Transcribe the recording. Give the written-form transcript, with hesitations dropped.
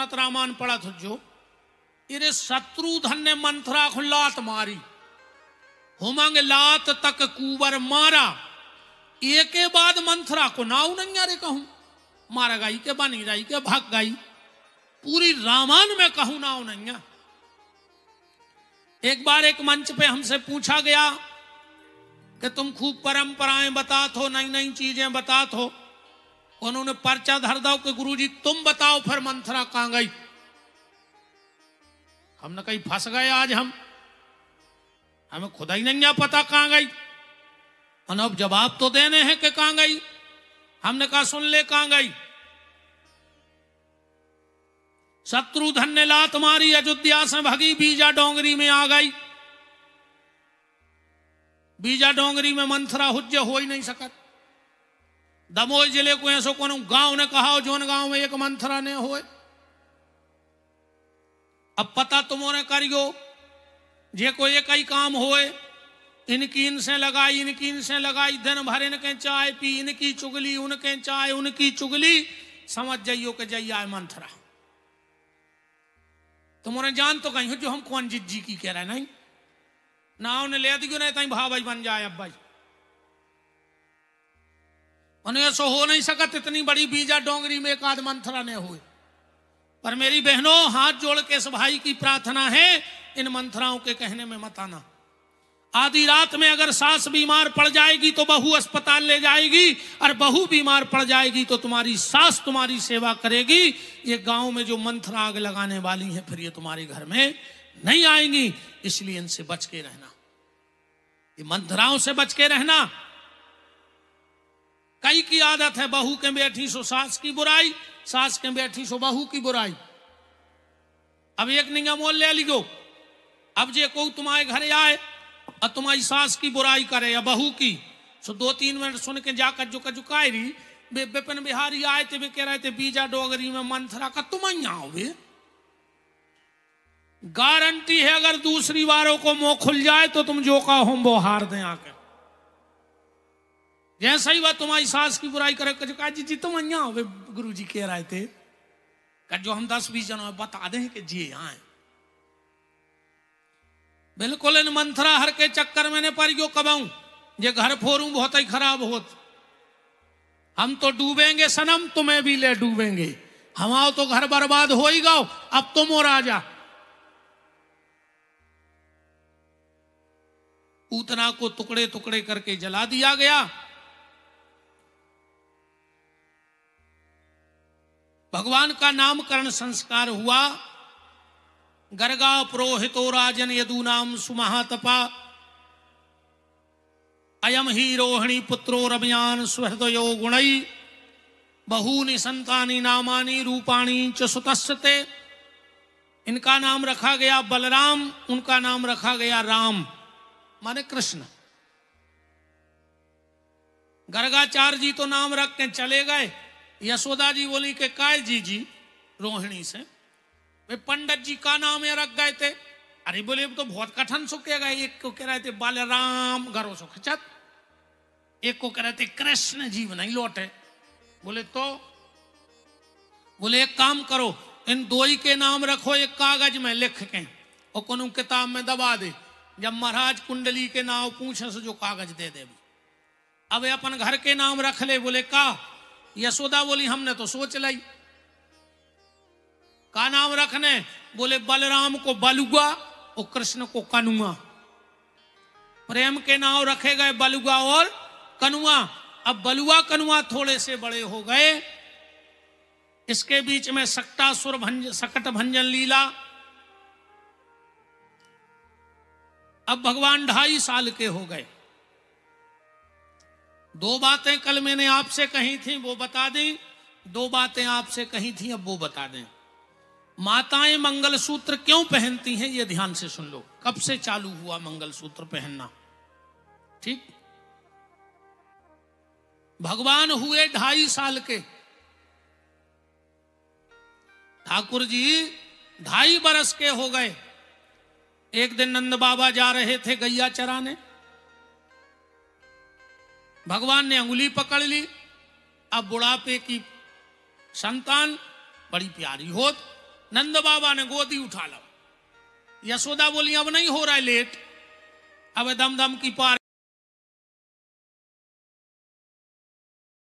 पढ़त रामायण पढ़त जो इरे शत्रुधन ने मंथरा को लात मारी, हुमंग लात तक कुबर मारा, एक के बाद मंथरा को नाव नहीं रे कहूं, मारा गई के बनी रही के भाग गई, पूरी रामायण में कहूं नाव नहीं। एक बार एक मंच पे हमसे पूछा गया कि तुम खूब परंपराएं बतात हो, नई नई चीजें बतात हो, उन्होंने पर्चा धर दो कि गुरुजी तुम बताओ फिर मंथरा कहां गई। हमने कहीं फंस गए आज हमें खुदा ही नहीं पता कहां गई, और अब जवाब तो देने हैं कि कहां गई। हमने कहा सुन ले कहां गई। शत्रुधन ने लात मारी, अयोध्या से भगी, बीजा डोंगरी में आ गई। बीजा डोंगरी में मंथरा हुज्ज हो ही नहीं सकत। दमोह जिले को ऐसो को गांव ने कहा जोन गांव में एक मंथरा ने होए। अब पता तुमने करियो जे को एक ही काम होए, इनकी इनसे लगाई, दिन भर इनके चाय पी, इनकी चुगली उनके चाय, उनकी चुगली, समझ जाइयो कि जैया है मंथरा। तुमने जान तो कहीं जो हम कौन जिज्जी की कह रहे नहीं ना, उन्हें ले दियो नहीं ताई भाई बन जाए। अब भाई उन्हें ऐसा हो नहीं सकत, इतनी बड़ी बीजा डोंगरी में एक आध मंथरा ने हुए। पर मेरी बहनों हाथ जोड़ के इस भाई की प्रार्थना है, इन मंथराओं के कहने में मत आना। आधी रात में अगर सास बीमार पड़ जाएगी तो बहू अस्पताल ले जाएगी, और बहू बीमार पड़ जाएगी तो तुम्हारी सास तुम्हारी सेवा करेगी। ये गांव में जो मंथरा आग लगाने वाली है फिर ये तुम्हारे घर में नहीं आएंगी, इसलिए इनसे बच के रहना, ये मंथराओं से बच के रहना। कई की आदत है बहू के बैठी सो सास की बुराई, सास के बैठी सो बहू की बुराई। अब एक निगा मोल ले लियो, अब जे को तुम्हारे घर आए और तुम्हारी सास की बुराई करे या बहू की, सो 2-3 मिनट सुन के जाकर जुकाई रही। विपिन बिहारी आए थे, वे कह रहे थे बीजा डोगरी में मंथरा का तुम यहाँ हो। गारंटी है अगर दूसरी बारों को मुंह खुल जाए तो तुम जो का हो वो हार दें आकर। जैसा ही बात तुम्हारी सास की बुराई करे, कहा जी तुम यहाँ हो, गुरु जी कह रहे थे कि जो हम 10-20 जनों में बता दें कि जी यहाँ है। बिल्कुल इन मंथरा हर के चक्कर में ने परियो कबाऊं, ये घर फोरूं बहुत ही खराब होत। हम तो डूबेंगे सनम, तुम्हें भी ले डूबेंगे, हमारा तो घर बर्बाद हो ही गओ, अब तुम और राजा। पूतना को टुकड़े टुकड़े करके जला दिया गया। भगवान का नामकरण संस्कार हुआ। गर्गा पुरोहितो राजन यदूनाम सुमहातपा, अयम ही रोहिणी पुत्रो रम्यान सुहृदयो गुणई, बहूनि संतानि नामानि रूपाणि च सुतस्ते। इनका नाम रखा गया बलराम, उनका नाम रखा गया राम माने कृष्ण। गर्गाचार्य जी तो नाम रख के चले गए। यशोदा जी बोली के काय जी रोहिणी से, वे पंडित जी का नाम ये रख गए थे। अरे बोले तो बहुत कठिन सो कह गए, एक को कह रहे थे बलराम घरों सो खचत, एक को कह रहे थे कृष्ण जीव नहीं लौटे। बोले तो बोले एक काम करो, इन दो ही के नाम रखो एक कागज में लिख के और कोनो किताब में दबा दे, जब महाराज कुंडली के नाम पूछे से जो कागज दे दे। अब अपन घर के नाम रख ले। बोले का? यशोदा बोली हमने तो सोच लाई का नाम रखने। बोले बलराम को बलुआ और कृष्ण को कनुआ। प्रेम के नाम रखे गए बलुआ और कनुआ। अब बलुआ कनुआ थोड़े से बड़े हो गए, इसके बीच में सक्टासुर सकट भंजन लीला। अब भगवान 2.5 साल के हो गए। 2 बातें कल मैंने आपसे कही थी वो बता दी, 2 बातें आपसे कही थी अब वो बता दें। माताएं मंगलसूत्र क्यों पहनती हैं ये ध्यान से सुन लो। कब से चालू हुआ मंगलसूत्र पहनना? ठीक, भगवान हुए 2.5 साल के। ठाकुर जी 2.5 बरस के हो गए। एक दिन नंद बाबा जा रहे थे गैया चराने, भगवान ने अंगुली पकड़ ली। अब बुढ़ापे की संतान बड़ी प्यारी होत, नंद बाबा ने गोदी उठा लो। यशोदा बोली अब नहीं हो रहा है लेट, अब दम दम की पार